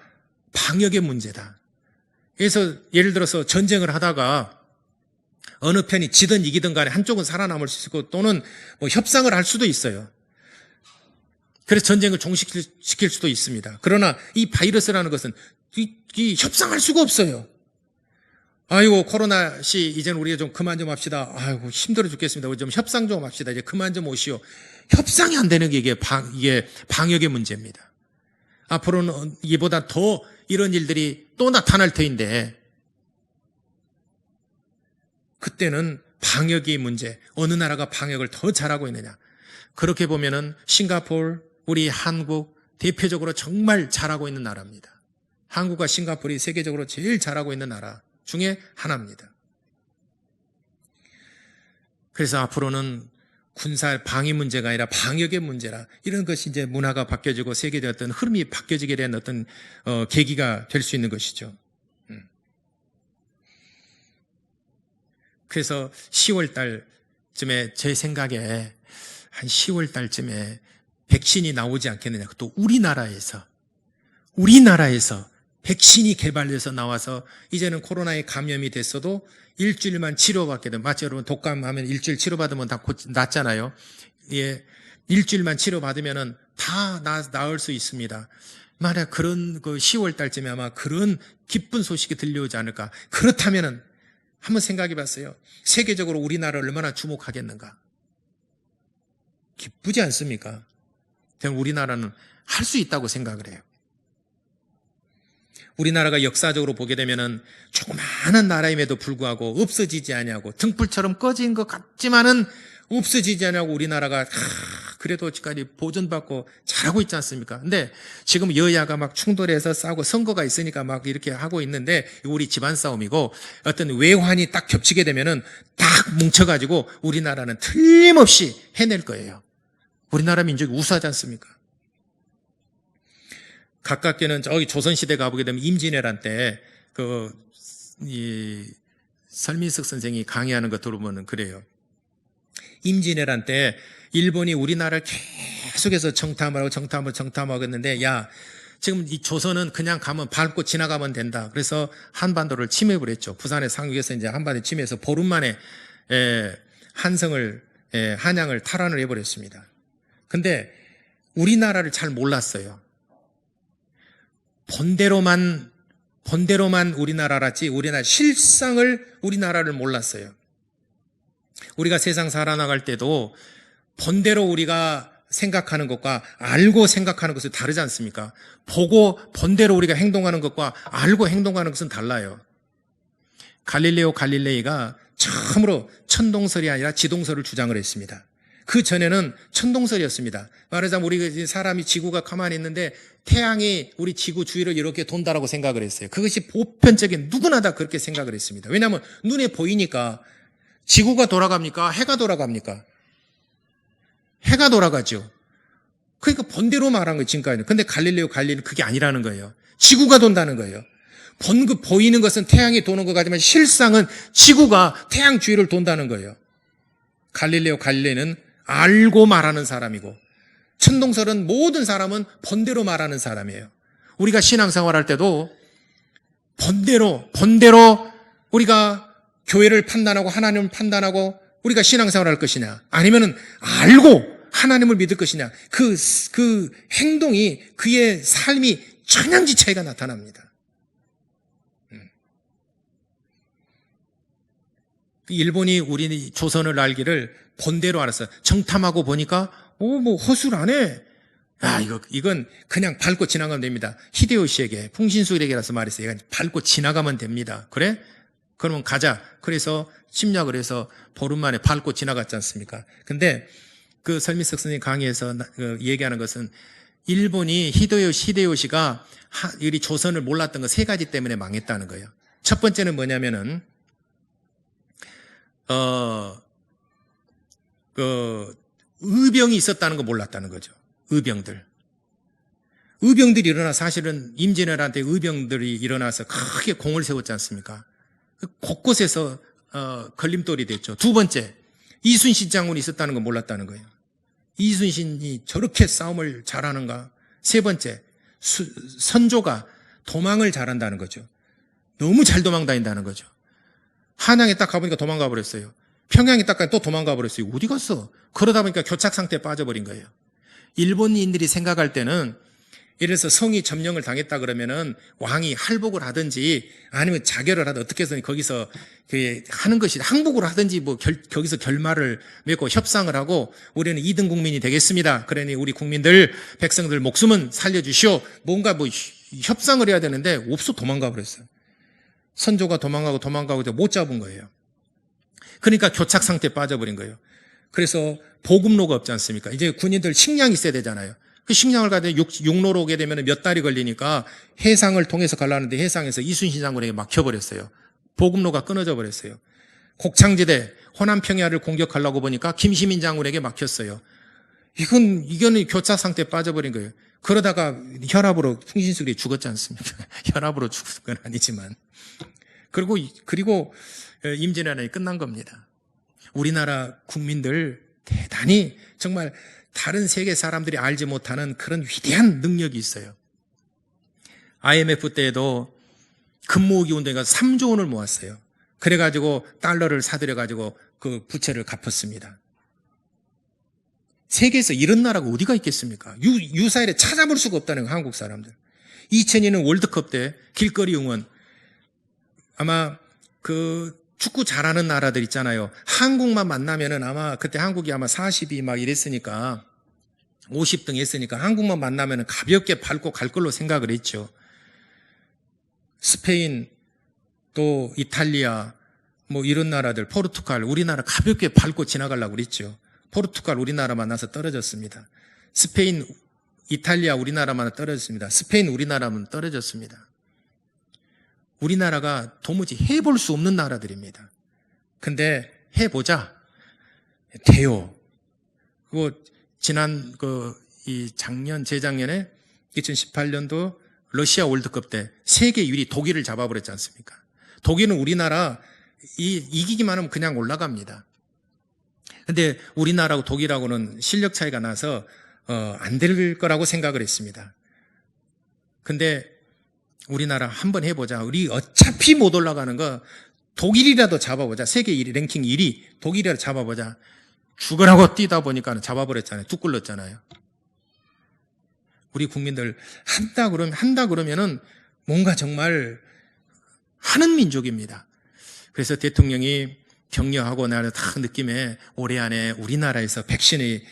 방역의 문제다. 그래서 예를 들어서 전쟁을 하다가 어느 편이 지든 이기든 간에 한쪽은 살아남을 수 있고 또는 뭐 협상을 할 수도 있어요. 그래서 전쟁을 종식시킬 수도 있습니다. 그러나 이 바이러스라는 것은 이 협상할 수가 없어요. 아이고 코로나씨 이제는 우리가 좀 그만 좀 합시다. 아이고 힘들어 죽겠습니다. 우리 좀 협상 좀 합시다. 이제 그만 좀 오시오. 협상이 안 되는 게 이게 방역의 문제입니다. 앞으로는 이보다 더 이런 일들이 또 나타날 터인데 그때는 방역의 문제, 어느 나라가 방역을 더 잘하고 있느냐. 그렇게 보면은 싱가포르, 우리 한국 대표적으로 정말 잘하고 있는 나라입니다. 한국과 싱가포르이 세계적으로 제일 잘하고 있는 나라 중에 하나입니다. 그래서 앞으로는 군사 방위 문제가 아니라 방역의 문제라 이런 것이 이제 문화가 바뀌어지고 세계의 어떤 흐름이 바뀌어지게 된 어떤 계기가 될 수 있는 것이죠. 그래서 10월 달쯤에 제 생각에 한 10월 달쯤에 백신이 나오지 않겠느냐. 또 우리나라에서 백신이 개발돼서 나와서 이제는 코로나에 감염이 됐어도 일주일만 치료받게 되면 마치 여러분 독감하면 일주일 치료받으면 다 낫잖아요. 예, 일주일만 치료받으면은 다 나을 수 있습니다. 만약 그런 10월 달쯤에 아마 그런 기쁜 소식이 들려오지 않을까. 그렇다면은 한번 생각해 봤어요. 세계적으로 우리나라를 얼마나 주목하겠는가. 기쁘지 않습니까? 저는 우리나라는 할 수 있다고 생각을 해요. 우리나라가 역사적으로 보게 되면은 조그마한 나라임에도 불구하고 없어지지 않냐고 등불처럼 꺼진 것 같지만은 없어지지 않냐고 우리나라가 그래도 지금까지 보존받고 잘하고 있지 않습니까? 근데 지금 여야가 막 충돌해서 싸우고 선거가 있으니까 막 이렇게 하고 있는데 우리 집안 싸움이고 어떤 외환이 딱 겹치게 되면은 딱 뭉쳐가지고 우리나라는 틀림없이 해낼 거예요. 우리나라 민족이 우수하지 않습니까? 가깝게는 저기 조선시대 가보게 되면 임진왜란 때 설민석 선생이 강의하는 것 들어보면 그래요. 임진왜란 때 일본이 우리나라를 계속해서 정탐하고 했는데 야 지금 이 조선은 그냥 가면 밟고 지나가면 된다. 그래서 한반도를 침입을 했죠. 부산의 상륙에서 이제 한반도 침입해서 보름 만에 한양을 탈환을 해버렸습니다. 근데 우리나라를 잘 몰랐어요. 본대로만 우리나라 알았지 우리나라 실상을 우리나라를 몰랐어요. 우리가 세상 살아나갈 때도 본대로 우리가 생각하는 것과 알고 생각하는 것은 다르지 않습니까? 보고 본대로 우리가 행동하는 것과 알고 행동하는 것은 달라요. 갈릴레이가 처음으로 천동설이 아니라 지동설을 주장을 했습니다. 그 전에는 천동설이었습니다. 말하자면 우리 사람이 지구가 가만히 있는데 태양이 우리 지구 주위를 이렇게 돈다라고 생각을 했어요. 그것이 보편적인 누구나 다 그렇게 생각을 했습니다. 왜냐하면 눈에 보이니까 지구가 돌아갑니까? 해가 돌아갑니까? 해가 돌아가죠. 그러니까 본대로 말한 거예요, 지금까지는. 근데 갈릴레이는 그게 아니라는 거예요. 지구가 돈다는 거예요. 보이는 것은 태양이 도는 것 같지만 실상은 지구가 태양 주위를 돈다는 거예요. 갈릴레이는 알고 말하는 사람이고 천동설은 모든 사람은 본대로 말하는 사람이에요. 우리가 신앙생활 할 때도 본대로 우리가 교회를 판단하고 하나님을 판단하고 우리가 신앙생활 할 것이냐 아니면은 알고 하나님을 믿을 것이냐 그 행동이 그의 삶이 천양지 차이가 나타납니다. 일본이 우리 조선을 알기를 본대로 알았어요. 정탐하고 보니까 허술하네. 이건 그냥 밟고 지나가면 됩니다. 히데요시에게 풍신수일에게라서 말했어요. 이건 밟고 지나가면 됩니다. 그래? 그러면 가자. 그래서 침략을 해서 보름 만에 밟고 지나갔지 않습니까? 근데 그 설민석 선생님 강의에서 얘기하는 것은 일본이 히데요시가 우리 조선을 몰랐던 거 세 가지 때문에 망했다는 거예요. 첫 번째는 뭐냐면은 의병이 있었다는 거 몰랐다는 거죠. 의병들이 일어나 사실은 임진왜란때 의병들이 일어나서 크게 공을 세웠지 않습니까? 곳곳에서 걸림돌이 됐죠. 두 번째, 이순신 장군이 있었다는 거 몰랐다는 거예요. 이순신이 저렇게 싸움을 잘하는가? 세 번째, 선조가 도망을 잘한다는 거죠. 너무 잘 도망다닌다는 거죠. 한양에 딱 가보니까 도망가 버렸어요. 평양에 딱 가니까 또 도망가 버렸어요. 어디 갔어? 그러다 보니까 교착 상태에 빠져버린 거예요. 일본인들이 생각할 때는 이래서 성이 점령을 당했다 그러면은 왕이 할복을 하든지 아니면 자결을 하든 어떻게 해서 거기서 하는 것이 항복을 하든지 뭐 거기서 결말을 맺고 협상을 하고 우리는 2등 국민이 되겠습니다. 그러니 우리 국민들, 백성들 목숨은 살려주시오. 뭔가 뭐 협상을 해야 되는데 없어 도망가 버렸어요. 선조가 도망가고 못 잡은 거예요. 그러니까 교착 상태에 빠져버린 거예요. 그래서 보급로가 없지 않습니까? 이제 군인들 식량이 있어야 되잖아요. 그 식량을 가지고 육로로 오게 되면 몇 달이 걸리니까 해상을 통해서 가려는데 해상에서 이순신 장군에게 막혀버렸어요. 보급로가 끊어져 버렸어요. 곡창지대 호남 평야를 공격하려고 보니까 김시민 장군에게 막혔어요. 이거는 교착 상태에 빠져버린 거예요. 그러다가 혈압으로 풍신수길이 죽었지 않습니까? 혈압으로 죽은 건 아니지만. 그리고 임진왜란이 끝난 겁니다. 우리나라 국민들 대단히 정말 다른 세계 사람들이 알지 못하는 그런 위대한 능력이 있어요. IMF 때에도 금모으기 운동에 가서 3조 원을 모았어요. 그래가지고 달러를 사들여가지고 그 부채를 갚았습니다. 세계에서 이런 나라가 어디가 있겠습니까? 유사일에 찾아볼 수가 없다는 거예요, 한국 사람들. 2002년 월드컵 때 길거리 응원, 아마 축구 잘하는 나라들 있잖아요. 한국만 만나면은 아마 그때 한국이 아마 40위 막 이랬으니까 50등 했으니까 한국만 만나면은 가볍게 밟고 갈 걸로 생각을 했죠. 스페인 또 이탈리아 뭐 이런 나라들, 포르투갈, 우리나라 가볍게 밟고 지나가려고 그랬죠. 포르투갈 우리나라 만나서 떨어졌습니다. 스페인, 이탈리아 우리나라 만나 떨어졌습니다. 스페인 우리나라만 떨어졌습니다. 우리나라가 도무지 해볼 수 없는 나라들입니다. 근데 해보자. 돼요. 재작년에 2018년도 러시아 월드컵 때 세계 1위 독일을 잡아버렸지 않습니까? 독일은 우리나라 이기기만 하면 그냥 올라갑니다. 근데 우리나라하고 독일하고는 실력 차이가 나서 안 될 거라고 생각을 했습니다. 근데 우리나라 한번 해보자. 우리 어차피 못 올라가는 거 독일이라도 잡아보자. 세계 1위, 랭킹 1위 독일이라도 잡아보자. 죽으라고 뛰다 보니까 잡아버렸잖아요. 뚝 굴렀잖아요. 우리 국민들 한다 그러면은 뭔가 정말 하는 민족입니다. 그래서 대통령이 격려하고 나는 딱 느낌에 올해 안에 우리나라에서 백신이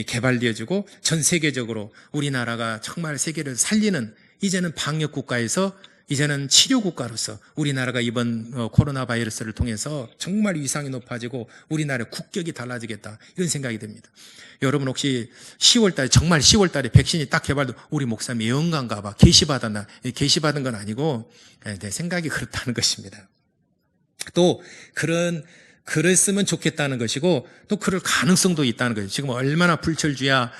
개발되어지고 전 세계적으로 우리나라가 정말 세계를 살리는 이제는 방역 국가에서 이제는 치료 국가로서 우리나라가 이번 코로나 바이러스를 통해서 정말 위상이 높아지고 우리나라의 국격이 달라지겠다 이런 생각이 듭니다. 여러분 혹시 10월달에 정말 10월달에 백신이 딱 개발돼 우리 목사님 예언가인가 봐 계시받았나? 계시받은 건 아니고 내 생각이 그렇다는 것입니다. 또 그랬으면 좋겠다는 것이고 또 그럴 가능성도 있다는 거예요. 지금 얼마나 불철주야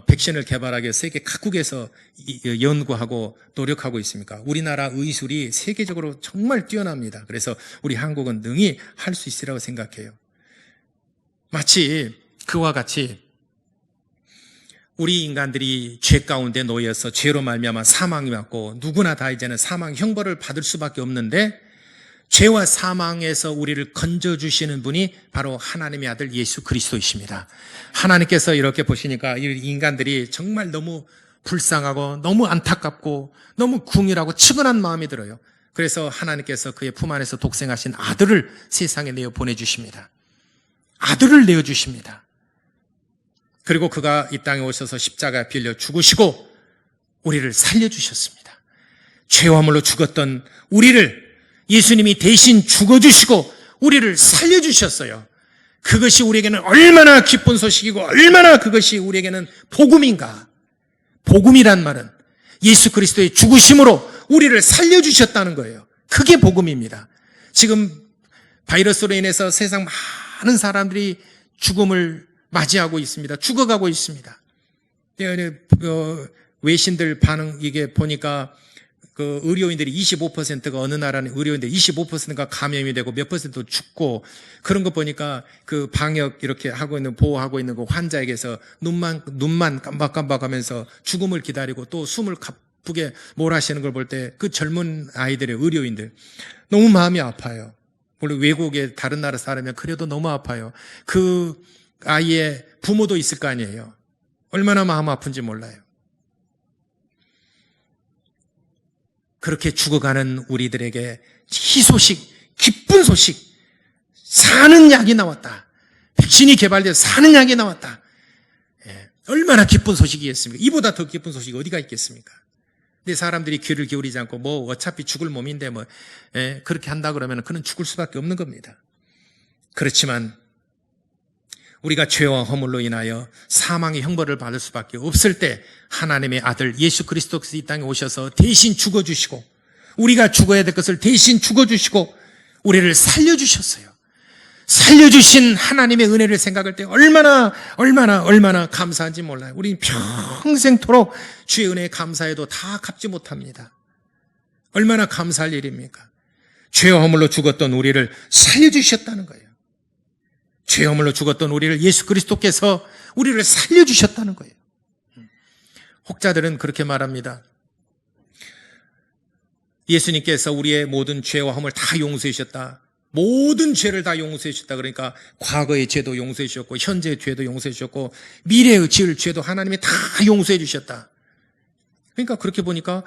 백신을 개발하기 위해서 세계 각국에서 연구하고 노력하고 있습니까? 우리나라 의술이 세계적으로 정말 뛰어납니다. 그래서 우리 한국은 능히 할 수 있으라고 생각해요. 마치 그와 같이 우리 인간들이 죄 가운데 놓여서 죄로 말미암아 사망이 왔고 누구나 다 이제는 사망 형벌을 받을 수밖에 없는데 죄와 사망에서 우리를 건져주시는 분이 바로 하나님의 아들 예수 그리스도이십니다. 하나님께서 이렇게 보시니까 이 인간들이 정말 너무 불쌍하고 너무 안타깝고 너무 궁일하고 측은한 마음이 들어요. 그래서 하나님께서 그의 품 안에서 독생하신 아들을 세상에 내어 보내주십니다. 아들을 내어주십니다. 그리고 그가 이 땅에 오셔서 십자가에 빌려 죽으시고 우리를 살려주셨습니다. 죄와 물로 죽었던 우리를 예수님이 대신 죽어주시고 우리를 살려주셨어요. 그것이 우리에게는 얼마나 기쁜 소식이고 얼마나 그것이 우리에게는 복음인가. 복음이란 말은 예수 그리스도의 죽으심으로 우리를 살려주셨다는 거예요. 그게 복음입니다. 지금 바이러스로 인해서 세상 많은 사람들이 죽음을 맞이하고 있습니다. 죽어가고 있습니다. 외신들 반응 이게 보니까 그 의료인들이 25%가 어느 나라는 의료인들 25%가 감염이 되고 몇 퍼센트 죽고 그런 거 보니까 그 방역 이렇게 하고 있는 보호하고 있는 그 환자에게서 눈만 깜박깜박하면서 죽음을 기다리고 또 숨을 가쁘게 몰아쉬는 걸 볼 때 그 젊은 아이들의 의료인들 너무 마음이 아파요. 물론 외국의 다른 나라 사람이면 그래도 너무 아파요. 그 아이의 부모도 있을 거 아니에요. 얼마나 마음 아픈지 몰라요. 그렇게 죽어가는 우리들에게 희소식, 기쁜 소식, 사는 약이 나왔다. 백신이 개발돼서 사는 약이 나왔다. 얼마나 기쁜 소식이겠습니까? 이보다 더 기쁜 소식이 어디가 있겠습니까? 근데 사람들이 귀를 기울이지 않고 뭐 어차피 죽을 몸인데 뭐 그렇게 한다 그러면 그는 죽을 수밖에 없는 겁니다. 그렇지만 우리가 죄와 허물로 인하여 사망의 형벌을 받을 수밖에 없을 때 하나님의 아들 예수 그리스도께서 이 땅에 오셔서 대신 죽어주시고 우리가 죽어야 될 것을 대신 죽어주시고 우리를 살려주셨어요. 살려주신 하나님의 은혜를 생각할 때 얼마나 감사한지 몰라요. 우리는 평생토록 주의 은혜에 감사해도 다 갚지 못합니다. 얼마나 감사할 일입니까? 죄와 허물로 죽었던 우리를 살려주셨다는 거예요. 죄와 허물로 죽었던 우리를 예수 그리스도께서 우리를 살려주셨다는 거예요. 혹자들은 그렇게 말합니다. 예수님께서 우리의 모든 죄와 허물 다 용서해 주셨다. 모든 죄를 다 용서해 주셨다. 그러니까 과거의 죄도 용서해 주셨고 현재의 죄도 용서해 주셨고 미래의 지을 죄도 하나님이 다 용서해 주셨다. 그러니까 그렇게 보니까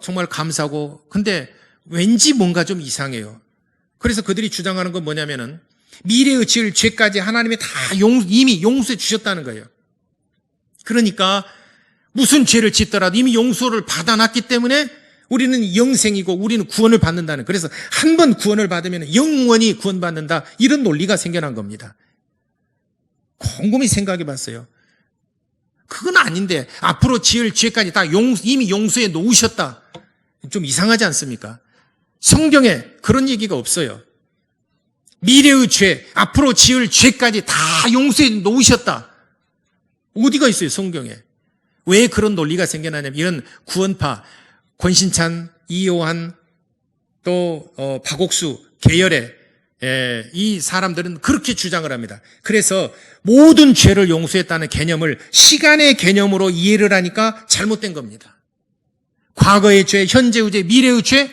정말 감사하고 근데 왠지 뭔가 좀 이상해요. 그래서 그들이 주장하는 건 뭐냐면은 미래의 지을 죄까지 하나님이 다 이미 용서해 주셨다는 거예요. 그러니까 무슨 죄를 짓더라도 이미 용서를 받아놨기 때문에 우리는 영생이고 우리는 구원을 받는다는, 그래서 한 번 구원을 받으면 영원히 구원받는다, 이런 논리가 생겨난 겁니다. 곰곰이 생각해 봤어요. 그건 아닌데 앞으로 지을 죄까지 다 이미 용서해 놓으셨다. 좀 이상하지 않습니까? 성경에 그런 얘기가 없어요. 미래의 죄, 앞으로 지을 죄까지 다 용서해 놓으셨다. 어디가 있어요, 성경에? 왜 그런 논리가 생겨나냐면 이런 구원파, 권신찬, 이요한, 또 박옥수 계열의 이 사람들은 그렇게 주장을 합니다. 그래서 모든 죄를 용서했다는 개념을 시간의 개념으로 이해를 하니까 잘못된 겁니다. 과거의 죄, 현재의 죄, 미래의 죄,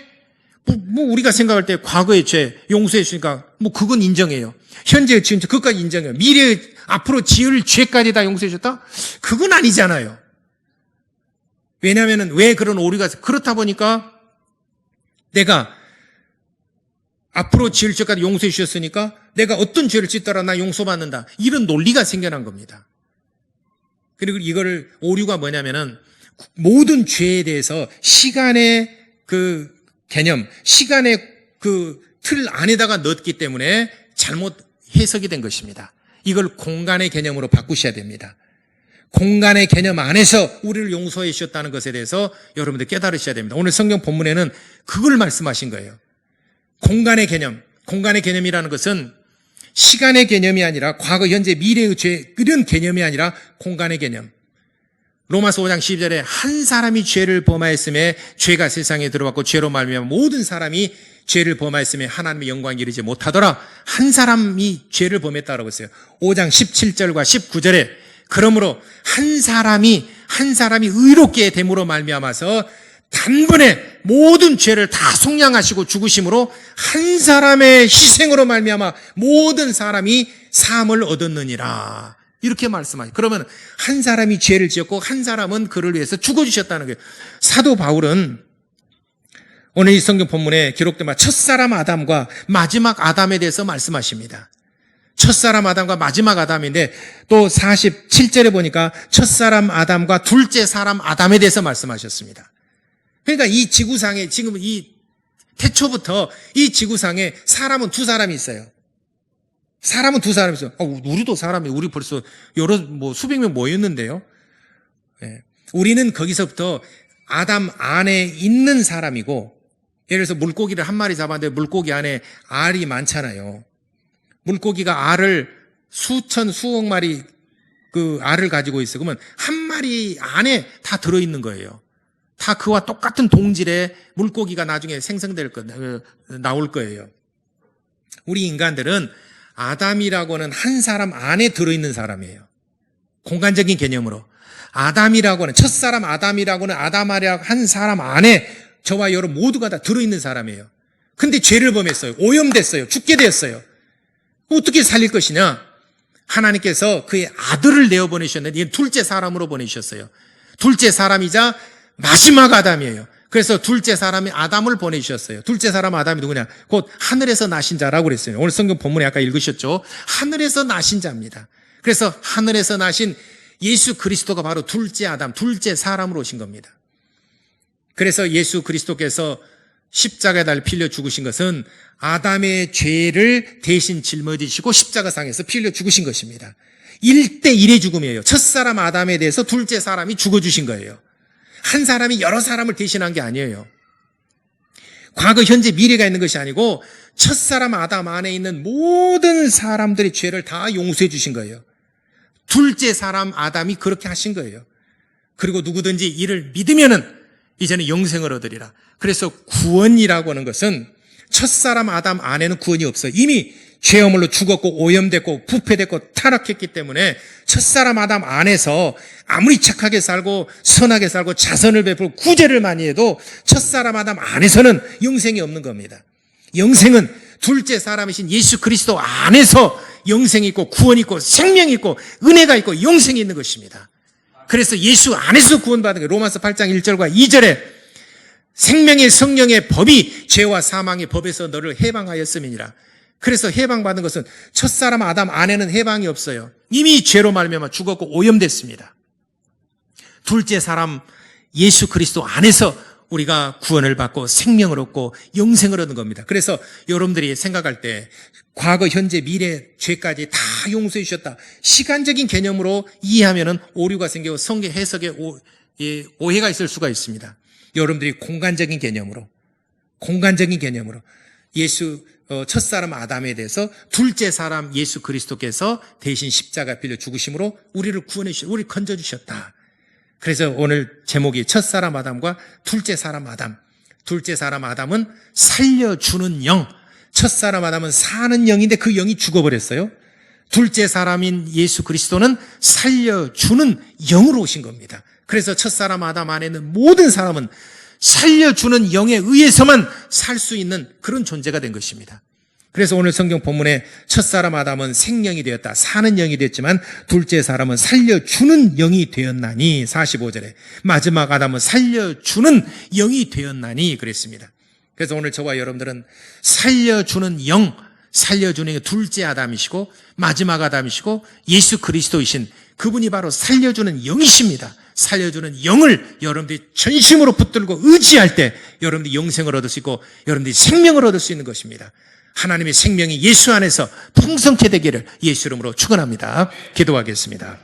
뭐 우리가 생각할 때 과거의 죄 용서해 주니까 뭐 그건 인정해요. 현재의 죄 그것까지 인정해요. 미래의 앞으로 지을 죄까지 다 용서해 줬다? 그건 아니잖아요. 왜냐하면 왜 그런 오류가, 그렇다 보니까 내가 앞으로 지을 죄까지 용서해 주셨으니까 내가 어떤 죄를 짓더라 나 용서받는다, 이런 논리가 생겨난 겁니다. 그리고 이거를 오류가 뭐냐면은 모든 죄에 대해서 시간의 그 개념, 시간의 그 틀 안에다가 넣었기 때문에 잘못 해석이 된 것입니다. 이걸 공간의 개념으로 바꾸셔야 됩니다. 공간의 개념 안에서 우리를 용서해 주셨다는 것에 대해서 여러분들 깨달으셔야 됩니다. 오늘 성경 본문에는 그걸 말씀하신 거예요. 공간의 개념, 공간의 개념이라는 것은 시간의 개념이 아니라 과거, 현재, 미래의 죄, 이런 개념이 아니라 공간의 개념. 로마서 5장 12절에 한 사람이 죄를 범하였음에 죄가 세상에 들어왔고 죄로 말미암아 모든 사람이 죄를 범하였음에 하나님의 영광에 이르지 못하더라. 한 사람이 죄를 범했다라고 했어요. 5장 17절과 19절에 그러므로 한 사람이 의롭게 됨으로 말미암아서 단번에 모든 죄를 다 속량하시고 죽으심으로 한 사람의 희생으로 말미암아 모든 사람이 사함을 얻었느니라. 이렇게 말씀하죠. 그러면 한 사람이 죄를 지었고 한 사람은 그를 위해서 죽어주셨다는 거예요. 사도 바울은 오늘 이 성경 본문에 기록된 첫사람 아담과 마지막 아담에 대해서 말씀하십니다. 첫사람 아담과 마지막 아담인데 또 47절에 보니까 첫사람 아담과 둘째 사람 아담에 대해서 말씀하셨습니다. 그러니까 이 지구상에 지금 이 태초부터 이 지구상에 사람은 두 사람이 있어요. 사람은 두 사람이 있어요. 우리도 사람이, 우리 벌써 수백 명 모였는데요. 우리는 거기서부터 아담 안에 있는 사람이고 예를 들어서 물고기를 한 마리 잡았는데 물고기 안에 알이 많잖아요. 물고기가 알을 수억 마리 그 알을 가지고 있어요. 그러면 한 마리 안에 다 들어있는 거예요. 다 그와 똑같은 동질의 물고기가 나중에 나올 거예요. 우리 인간들은 아담이라고는 한 사람 안에 들어있는 사람이에요. 공간적인 개념으로. 아담이라고는, 첫사람 아담이라고는 아담아리아 한 사람 안에 저와 여러분 모두가 다 들어있는 사람이에요. 근데 죄를 범했어요. 오염됐어요. 죽게 되었어요. 어떻게 살릴 것이냐? 하나님께서 그의 아들을 내어보내셨는데 이건 둘째 사람으로 보내셨어요. 둘째 사람이자 마지막 아담이에요. 그래서 둘째 사람이 아담을 보내주셨어요. 둘째 사람 아담이 누구냐? 곧 하늘에서 나신 자라고 그랬어요. 오늘 성경 본문에 아까 읽으셨죠? 하늘에서 나신 자입니다. 그래서 하늘에서 나신 예수 그리스도가 바로 둘째 아담, 둘째 사람으로 오신 겁니다. 그래서 예수 그리스도께서 십자가에 달려 피 흘려 죽으신 것은 아담의 죄를 대신 짊어지시고 십자가상에서 피 흘려 죽으신 것입니다. 1대1의 죽음이에요. 첫사람 아담에 대해서 둘째 사람이 죽어주신 거예요. 한 사람이 여러 사람을 대신한 게 아니에요. 과거, 현재, 미래가 있는 것이 아니고 첫사람 아담 안에 있는 모든 사람들의 죄를 다 용서해 주신 거예요. 둘째 사람 아담이 그렇게 하신 거예요. 그리고 누구든지 이를 믿으면은 이제는 영생을 얻으리라. 그래서 구원이라고 하는 것은 첫사람 아담 안에는 구원이 없어요. 이미 죄어물로 죽었고 오염됐고 부패됐고 타락했기 때문에 첫사람 아담 안에서 아무리 착하게 살고 선하게 살고 자선을 베풀고 구제를 많이 해도 첫사람 아담 안에서는 영생이 없는 겁니다. 영생은 둘째 사람이신 예수 그리스도 안에서 영생이 있고 구원이 있고 생명이 있고 은혜가 있고 영생이 있는 것입니다. 그래서 예수 안에서 구원받은 거예요. 로마서 8장 1절과 2절에 생명의 성령의 법이 죄와 사망의 법에서 너를 해방하였음이니라. 그래서 해방받은 것은 첫사람 아담 안에는 해방이 없어요. 이미 죄로 말미암아 죽었고 오염됐습니다. 둘째 사람 예수 그리스도 안에서 우리가 구원을 받고 생명을 얻고 영생을 얻는 겁니다. 그래서 여러분들이 생각할 때 과거, 현재, 미래 죄까지 다 용서해 주셨다. 시간적인 개념으로 이해하면은 오류가 생기고 성경 해석에 오해가 있을 수가 있습니다. 여러분들이 공간적인 개념으로 예수 첫사람 아담에 대해서 둘째 사람 예수 그리스도께서 대신 십자가 빌려 죽으심으로 우리를 구원해 주셨다. 우리를 건져 주셨다. 그래서 오늘 제목이 첫사람 아담과 둘째 사람 아담. 둘째 사람 아담은 살려주는 영. 첫사람 아담은 사는 영인데 그 영이 죽어버렸어요. 둘째 사람인 예수 그리스도는 살려주는 영으로 오신 겁니다. 그래서 첫사람 아담 안에 있는 모든 사람은 살려주는 영에 의해서만 살 수 있는 그런 존재가 된 것입니다. 그래서 오늘 성경 본문에 첫사람 아담은 생명이 되었다. 사는 영이 됐지만 둘째 사람은 살려주는 영이 되었나니 45절에 마지막 아담은 살려주는 영이 되었나니 그랬습니다. 그래서 오늘 저와 여러분들은 살려주는 영, 살려주는 둘째 아담이시고 마지막 아담이시고 예수 그리스도이신 그분이 바로 살려주는 영이십니다. 살려주는 영을 여러분들이 전심으로 붙들고 의지할 때 여러분들이 영생을 얻을 수 있고 여러분들이 생명을 얻을 수 있는 것입니다. 하나님의 생명이 예수 안에서 풍성케 되기를 예수 이름으로 축원합니다. 기도하겠습니다.